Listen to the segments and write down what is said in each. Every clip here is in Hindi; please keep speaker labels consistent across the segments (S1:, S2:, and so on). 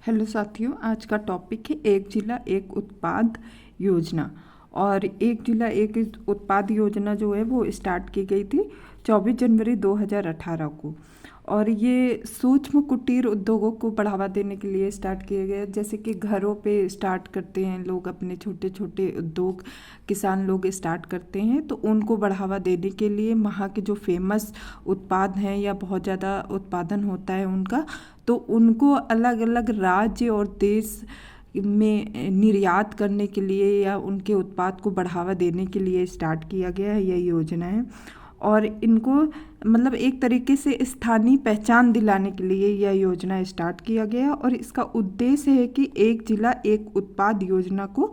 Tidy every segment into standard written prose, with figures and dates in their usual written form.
S1: हेलो साथियों, आज का टॉपिक है एक जिला एक उत्पाद योजना। और एक जिला एक उत्पाद योजना जो है वो स्टार्ट की गई थी 24 जनवरी 2018 को। और ये सूक्ष्म कुटीर उद्योगों को बढ़ावा देने के लिए स्टार्ट किया गया। जैसे कि घरों पे स्टार्ट करते हैं लोग, अपने छोटे छोटे उद्योग किसान लोग स्टार्ट करते हैं, तो उनको बढ़ावा देने के लिए वहाँ के जो फेमस उत्पाद हैं या बहुत ज़्यादा उत्पादन होता है उनका, तो उनको अलग अलग राज्य और देश में निर्यात करने के लिए या उनके उत्पाद को बढ़ावा देने के लिए स्टार्ट किया गया है यह योजना है। और इनको मतलब एक तरीके से स्थानीय पहचान दिलाने के लिए यह योजना स्टार्ट किया गया। और इसका उद्देश्य है कि एक जिला एक उत्पाद योजना को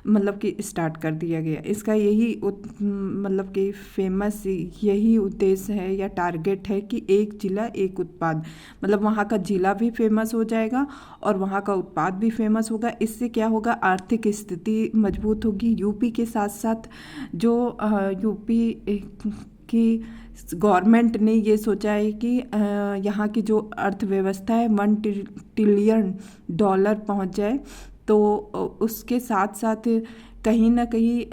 S1: मतलब कि स्टार्ट कर दिया गया। इसका यही मतलब कि फेमस यही उद्देश्य है या टारगेट है कि एक जिला एक उत्पाद, मतलब वहाँ का जिला भी फेमस हो जाएगा और वहाँ का उत्पाद भी फेमस होगा। इससे क्या होगा, आर्थिक स्थिति मजबूत होगी। यूपी के साथ साथ जो यूपी की गवर्नमेंट ने ये सोचा है कि यहाँ की जो अर्थव्यवस्था है 1 ट्रिलियन डॉलर पहुँच जाए। तो उसके साथ साथ कहीं ना कहीं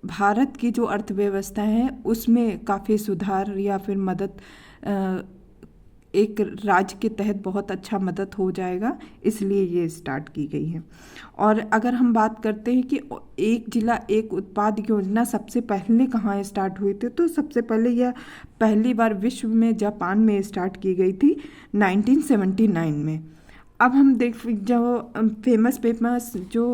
S1: भारत की जो अर्थव्यवस्था है उसमें काफ़ी सुधार या फिर मदद एक राज्य के तहत बहुत अच्छा मदद हो जाएगा, इसलिए ये स्टार्ट की गई है। और अगर हम बात करते हैं कि एक जिला एक उत्पाद योजना सबसे पहले कहाँ स्टार्ट हुई थी, तो सबसे पहले यह पहली बार विश्व में जापान में स्टार्ट की गई थी 1979 में। अब हम जो फेमस जो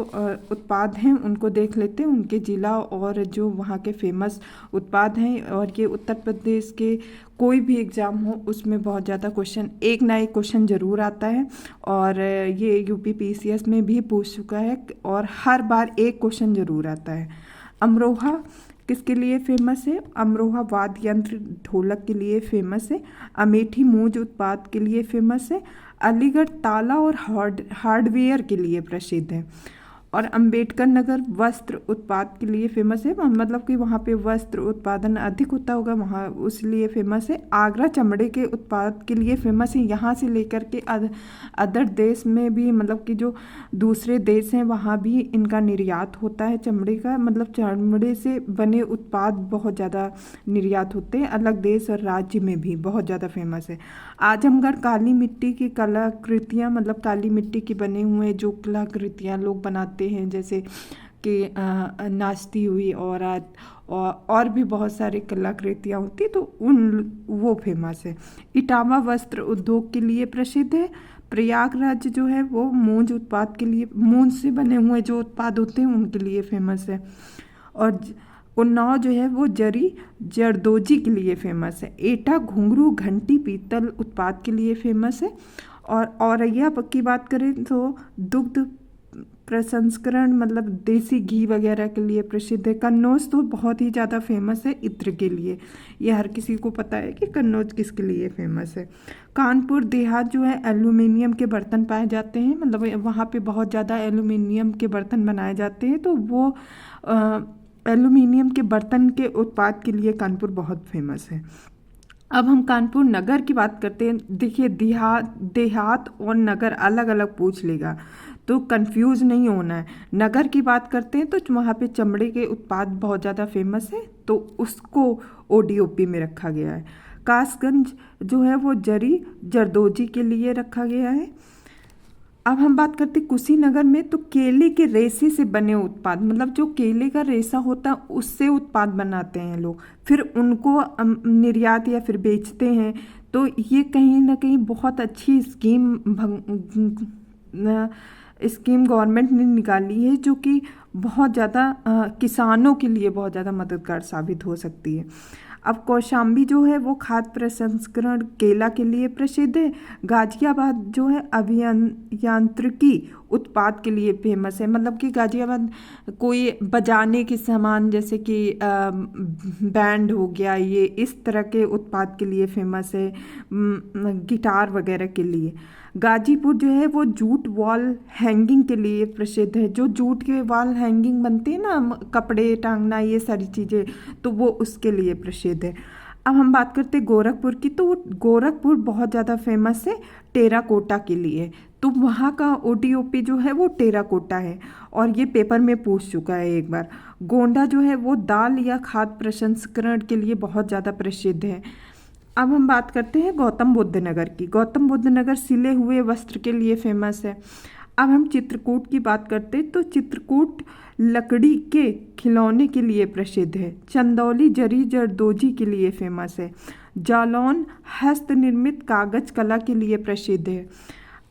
S1: उत्पाद हैं उनको देख लेते हैं, उनके ज़िला और जो वहाँ के फेमस उत्पाद हैं। और ये उत्तर प्रदेश के कोई भी एग्ज़ाम हो उसमें बहुत ज़्यादा क्वेश्चन, एक ना एक क्वेश्चन ज़रूर आता है। और ये यूपी पीसीएस में भी पूछ चुका है और हर बार एक क्वेश्चन ज़रूर आता है। अमरोहा किसके लिए फेमस है? अमरोहा वाद्य यंत्र ढोलक के लिए फेमस है। अमेठी मूंज उत्पाद के लिए फेमस है। अलीगढ़ ताला और हार्डवेयर के लिए प्रसिद्ध है। और अंबेडकर नगर वस्त्र उत्पाद के लिए फेमस है, मतलब कि वहाँ पे वस्त्र उत्पादन अधिक होता होगा वहाँ, उसलिए फेमस है। आगरा चमड़े के उत्पाद के लिए फेमस है। यहाँ से लेकर के अदर देश में भी, मतलब कि जो दूसरे देश हैं वहाँ भी इनका निर्यात होता है चमड़े का, मतलब चमड़े से बने उत्पाद बहुत ज़्यादा निर्यात होते हैं अलग देश और राज्य में भी, बहुत ज़्यादा फेमस है। आजमगढ़ काली मिट्टी की कलाकृतियाँ, मतलब काली मिट्टी के बने हुए जो कलाकृतियाँ लोग बनाते हैं, जैसे कि नाचती हुई औरत और भी बहुत सारी कलाकृतियाँ होती, तो वो फेमस है। इटावा वस्त्र उद्योग के लिए प्रसिद्ध है। प्रयागराज जो है वो मूंज उत्पाद के लिए, मूंज से बने हुए जो उत्पाद होते हैं उनके लिए फेमस है। और उन्नाव जो है वो जरदोजी के लिए फेमस है। एटा घुंघरू घंटी पीतल उत्पाद के लिए फेमस है। और औरैया की बात करें तो दुग्ध प्रसंस्करण, मतलब देसी घी वगैरह के लिए प्रसिद्ध है। कन्नौज तो बहुत ही ज़्यादा फेमस है इत्र के लिए, ये हर किसी को पता है कि कन्नौज किसके लिए फेमस है। कानपुर देहात जो है एल्युमिनियम के बर्तन पाए जाते हैं, मतलब वहाँ पे बहुत ज़्यादा एल्युमिनियम के बर्तन बनाए जाते हैं, तो वो एल्युमिनियम के बर्तन के उत्पाद के लिए कानपुर बहुत फेमस है। अब हम कानपुर नगर की बात करते हैं। देखिए, देहात और नगर अलग अलग पूछ लेगा तो कंफ्यूज नहीं होना है। नगर की बात करते हैं तो वहाँ पे चमड़े के उत्पाद बहुत ज़्यादा फेमस है, तो उसको ओडीओपी में रखा गया है। कासगंज जो है वो जरदोजी के लिए रखा गया है। अब हम बात करते हैं कुशीनगर में, तो केले के रेशे से बने उत्पाद, मतलब जो केले का रेशा होता है उससे उत्पाद बनाते हैं लोग, फिर उनको निर्यात या फिर बेचते हैं। तो ये कहीं ना कहीं बहुत अच्छी स्कीम गवर्नमेंट ने निकाली है, जो कि बहुत ज़्यादा किसानों के लिए बहुत ज़्यादा मददगार साबित हो सकती है। अब कौशाम्बी जो है वो खाद्य प्रसंस्करण केला के लिए प्रसिद्ध है। गाजियाबाद जो है अभियांत्रिकी उत्पाद के लिए फेमस है, मतलब कि गाजियाबाद कोई बजाने के सामान जैसे कि बैंड हो गया, ये इस तरह के उत्पाद के लिए फेमस है, गिटार वगैरह के लिए। गाजीपुर जो है वो जूट वॉल हैंगिंग के लिए प्रसिद्ध है, जो जूट के वॉल हैंगिंग बनते हैं ना, कपड़े टांगना, ये सारी चीज़ें, तो वो उसके लिए प्रसिद्ध है। अब हम बात करते हैं गोरखपुर की, तो गोरखपुर बहुत ज़्यादा फेमस है टेराकोटा के लिए। तो वहाँ का ओडीओपी जो है वो टेराकोटा है, और ये पेपर में पूछ चुका है एक बार। गोंडा जो है वो दाल या खाद्य प्रसंस्करण के लिए बहुत ज़्यादा प्रसिद्ध है। अब हम बात करते हैं गौतम बुद्ध नगर की। गौतम बुद्ध नगर सिले हुए वस्त्र के लिए फेमस है। अब हम चित्रकूट की बात करते हैं तो चित्रकूट लकड़ी के खिलौने के लिए प्रसिद्ध है। चंदौली जरी जरदोजी के लिए फेमस है। जालौन हस्त निर्मित कागज कला के लिए प्रसिद्ध है।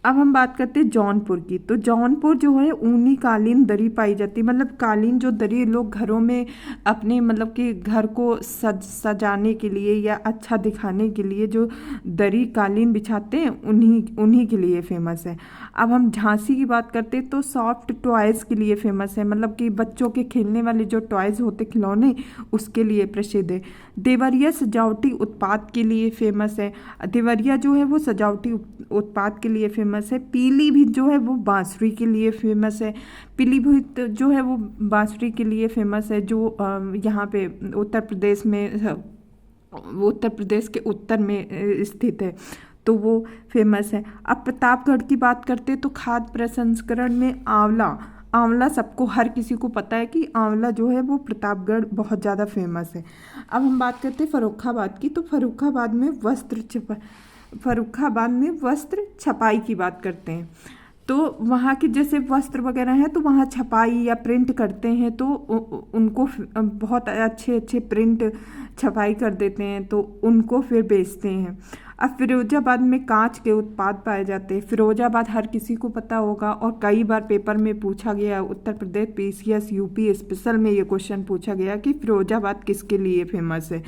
S1: अब हम बात करते हैं जौनपुर की। तो जौनपुर जो है ऊनी कालीन दरी पाई जाती है, मतलब कालीन जो दरी लोग घरों में अपने मतलब कि घर को सजाने के लिए या अच्छा दिखाने के लिए जो दरी कालीन बिछाते हैं उन्हीं उन्हीं के लिए फेमस है। अब हम झांसी की बात करते हैं तो सॉफ्ट टॉयज़ के लिए फेमस है, मतलब कि बच्चों के खेलने वाले जो टॉयज़ होते खिलौने उसके लिए प्रसिद्ध है। देवरिया सजावटी उत्पाद के लिए फेमस है। देवरिया जो है वो सजावटी उत्पाद के लिए फेमस है। पीलीभीत जो है वो बांसुरी के लिए फेमस है। पीलीभीत जो है वो बांसुरी के लिए फेमस है, जो यहाँ पे उत्तर प्रदेश के उत्तर में स्थित है, तो वो फेमस है। अब प्रतापगढ़ की बात करते हैं तो खाद्य प्रसंस्करण में आंवला सबको हर किसी को पता है कि आंवला जो है वो प्रतापगढ़ बहुत ज़्यादा फेमस है। अब हम बात करते हैं फर्रुखाबाद की। तो फर्रुखाबाद में वस्त्र छपाई की बात करते हैं। तो वहाँ के जैसे वस्त्र वगैरह हैं तो वहाँ छपाई या प्रिंट करते हैं, तो उनको बहुत अच्छे अच्छे प्रिंट छपाई कर देते हैं, तो उनको फिर बेचते हैं। अब फिरोजाबाद में कांच के उत्पाद पाए जाते हैं। फिरोजाबाद हर किसी को पता होगा और कई बार पेपर में पूछा गया, Uttar Pradesh PCS UP special में ये क्वेश्चन पूछा गया कि फिरोजाबाद किसके लिए फेमस है,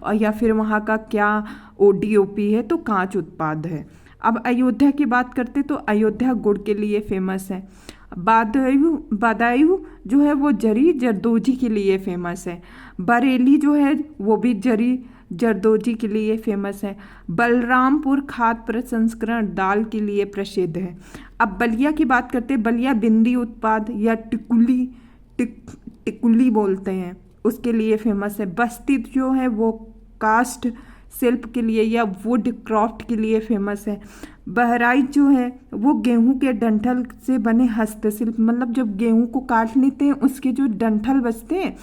S1: और या फिर वहाँ का क्या ओडीओपी है, तो कांच उत्पाद है। अब अयोध्या की बात करते तो अयोध्या गुड़ के लिए फेमस है। बदायूं जो है वो जरी जरदोजी के लिए फेमस है। बरेली जो है वो भी जरी जरदोजी के लिए फेमस है। बलरामपुर खाद्य प्रसंस्करण दाल के लिए प्रसिद्ध है। अब बलिया की बात करते हैं। बलिया बिंदी उत्पाद या टिकुली बोलते हैं, उसके लिए फेमस है। बस्ती जो है वो कास्ट शिल्प के लिए या वुड क्राफ्ट के लिए फेमस है। बहराइच जो है वो गेहूं के डंठल से बने हस्तशिल्प, मतलब जब गेहूं को काट लेते हैं उसके जो डंठल बचते हैं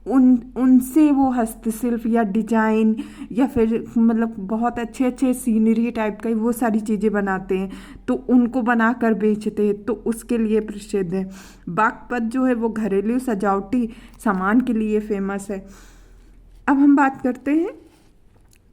S1: उनसे वो हस्तशिल्प या डिजाइन या फिर मतलब बहुत अच्छे अच्छे सीनरी टाइप का वो सारी चीज़ें बनाते हैं, तो उनको बना कर बेचते हैं, तो उसके लिए प्रसिद्ध है। बागपत जो है वो घरेलू सजावटी सामान के लिए फेमस है। अब हम बात करते हैं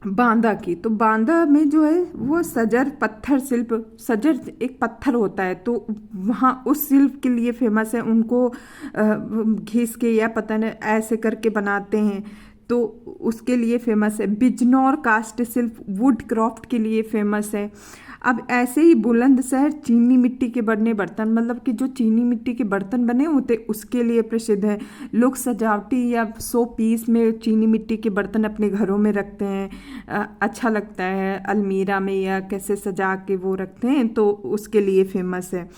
S1: बांदा की। तो बांदा में जो है वो सजर पत्थर शिल्प, सजर एक पत्थर होता है, तो वहाँ उस शिल्प के लिए फेमस है। उनको घिस के या पता नहीं ऐसे करके बनाते हैं, तो उसके लिए फेमस है। बिजनौर कास्ट शिल्प वुड क्राफ्ट के लिए फेमस है। अब ऐसे ही बुलंदशहर चीनी मिट्टी के बने बर्तन, मतलब कि जो चीनी मिट्टी के बर्तन बने होते उसके लिए प्रसिद्ध है। लोग सजावटी या शो पीस में चीनी मिट्टी के बर्तन अपने घरों में रखते हैं, अच्छा लगता है, अलमीरा में या कैसे सजा के वो रखते हैं, तो उसके लिए फेमस है।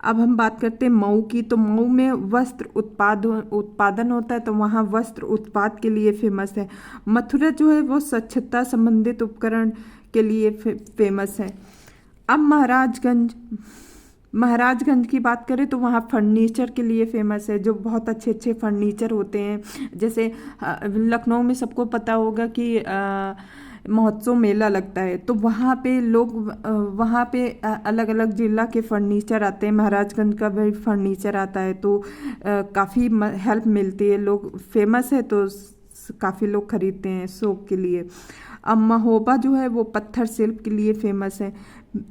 S1: अब हम बात करते हैं मऊ की। तो मऊ में वस्त्र उत्पादन होता है, तो वहाँ वस्त्र उत्पाद के लिए फेमस है। मथुरा जो है वो स्वच्छता संबंधित उपकरण के लिए फेमस है। अब महाराजगंज की बात करें तो वहाँ फर्नीचर के लिए फेमस है, जो बहुत अच्छे अच्छे फर्नीचर होते हैं। जैसे लखनऊ में सबको पता होगा कि महोत्सव मेला लगता है, तो वहाँ पे लोग वहाँ पे अलग अलग जिला के फर्नीचर आते हैं। महाराजगंज का भी फर्नीचर आता है, तो काफ़ी हेल्प मिलती है। लोग फेमस है तो काफ़ी लोग खरीदते हैं शौक के लिए। अब महोबा जो है वो पत्थर शिल्प के लिए फेमस है।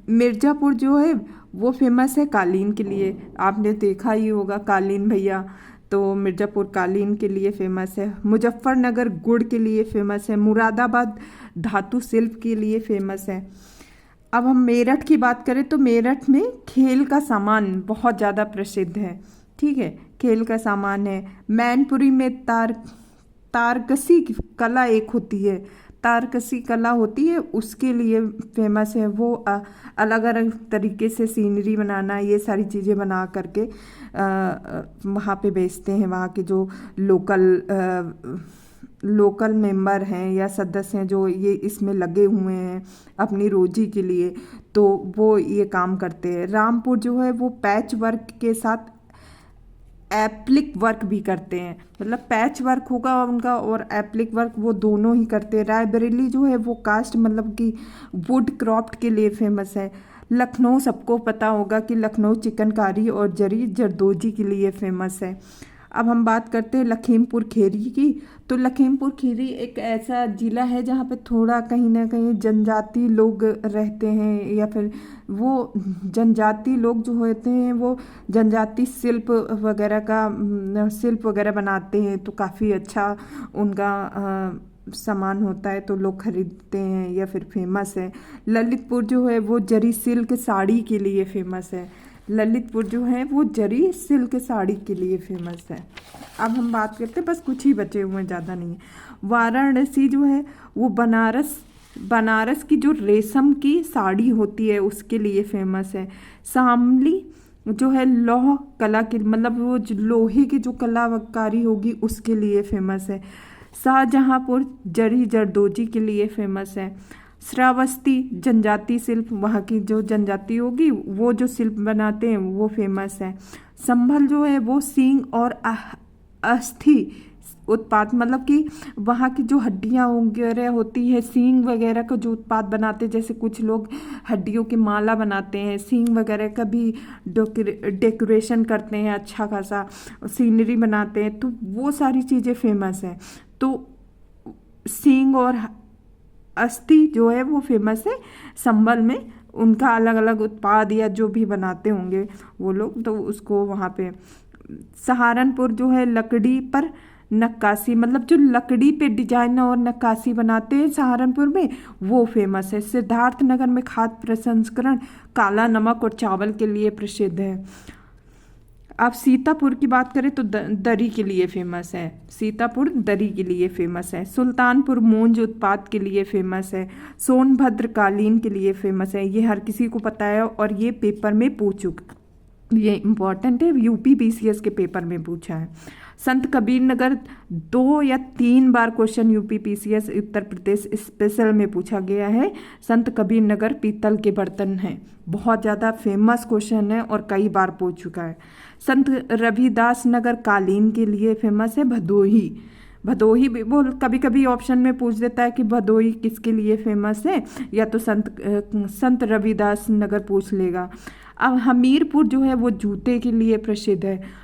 S1: मिर्ज़ापुर जो है वो फेमस है कालीन के लिए, आपने देखा ही होगा कालीन भैया, तो मिर्ज़ापुर कालीन के लिए फेमस है। मुजफ्फरनगर गुड़ के लिए फेमस है। मुरादाबाद धातु शिल्प के लिए फेमस है। अब हम मेरठ की बात करें तो मेरठ में खेल का सामान बहुत ज़्यादा प्रसिद्ध है, ठीक है, खेल का सामान है। मैनपुरी में तारकसी कला एक होती है, तारकसी कला होती है, उसके लिए फेमस है। वो अलग अलग तरीके से सीनरी बनाना, ये सारी चीज़ें बना करके वहाँ पे बेचते हैं। वहाँ के जो लोकल लोकल मेंबर हैं या सदस्य हैं जो ये इसमें लगे हुए हैं अपनी रोजी के लिए, तो वो ये काम करते हैं। रामपुर जो है वो पैच वर्क के साथ एप्लिक वर्क भी करते हैं, मतलब पैच वर्क होगा उनका और एप्लिक वर्क, वो दोनों ही करते हैं। रायबरेली जो है वो कास्ट मतलब कि वुड क्राफ्ट के लिए फेमस है। लखनऊ सबको पता होगा कि लखनऊ चिकनकारी और जरी जरदोजी के लिए फेमस है। अब हम बात करते हैं लखीमपुर खीरी की। तो लखीमपुर खीरी एक ऐसा ज़िला है जहाँ पे थोड़ा कहीं ना कहीं जनजाति लोग रहते हैं, या फिर वो जनजाति लोग जो होते हैं वो जनजाति शिल्प वगैरह का शिल्प वगैरह बनाते हैं, तो काफ़ी अच्छा उनका सामान होता है, तो लोग खरीदते हैं या फिर फेमस है। ललितपुर जो है वो जरी सिल्क साड़ी के लिए फेमस है। ललितपुर जो है वो जरी सिल्क साड़ी के लिए फेमस है। अब हम बात करते हैं, बस कुछ ही बचे हुए हैं, ज़्यादा नहीं है। वाराणसी जो है वो बनारस की जो रेशम की साड़ी होती है उसके लिए फेमस है। शामली जो है लौह कला की, मतलब वो लोहे की जो कलाकारी होगी उसके लिए फेमस है। शाहजहाँपुर जरी जरदोजी के लिए फेमस है। श्रावस्ती जनजाति शिल्प, वहाँ की जो जनजाति होगी वो जो शिल्प बनाते हैं वो फेमस है। संभल जो है वो सींग और अस्थि उत्पाद, मतलब कि वहाँ की जो हड्डियाँ वगैरह होती है, सींग वगैरह का जो उत्पाद बनाते हैं, जैसे कुछ लोग हड्डियों की माला बनाते हैं, सींग वगैरह का भी डेकोरेशन करते हैं, अच्छा खासा सीनरी बनाते हैं, तो वो सारी चीज़ें फेमस हैं। तो सींग और अस्थि जो है वो फेमस है संभल में, उनका अलग अलग उत्पाद या जो भी बनाते होंगे वो लोग, तो उसको वहाँ पे। सहारनपुर जो है लकड़ी पर नक्काशी, मतलब जो लकड़ी पे डिजाइन और नक्काशी बनाते हैं सहारनपुर में, वो फेमस है। सिद्धार्थनगर में खाद्य प्रसंस्करण काला नमक और चावल के लिए प्रसिद्ध है। अब सीतापुर की बात करें तो दरी के लिए फेमस है। सीतापुर दरी के लिए फेमस है। सुल्तानपुर मूंज उत्पाद के लिए फेमस है। सोनभद्र कालीन के लिए फेमस है। ये हर किसी को पता है और ये पेपर में पूछ चुका, ये इम्पॉर्टेंट है, यूपी पीसीएस के पेपर में पूछा है। संत कबीर नगर 2 या 3 बार question UP PCS Uttar Pradesh special में पूछा गया है। संत कबीर नगर पीतल के बर्तन हैं, बहुत ज़्यादा फेमस क्वेश्चन है और कई बार पूछ चुका है। संत रविदास नगर कालीन के लिए फेमस है। भदोही भी बोल कभी कभी ऑप्शन में पूछ देता है कि भदोही किसके लिए फेमस है, या तो संत रविदास नगर पूछ लेगा। अब हमीरपुर जो है वो जूते के लिए प्रसिद्ध है।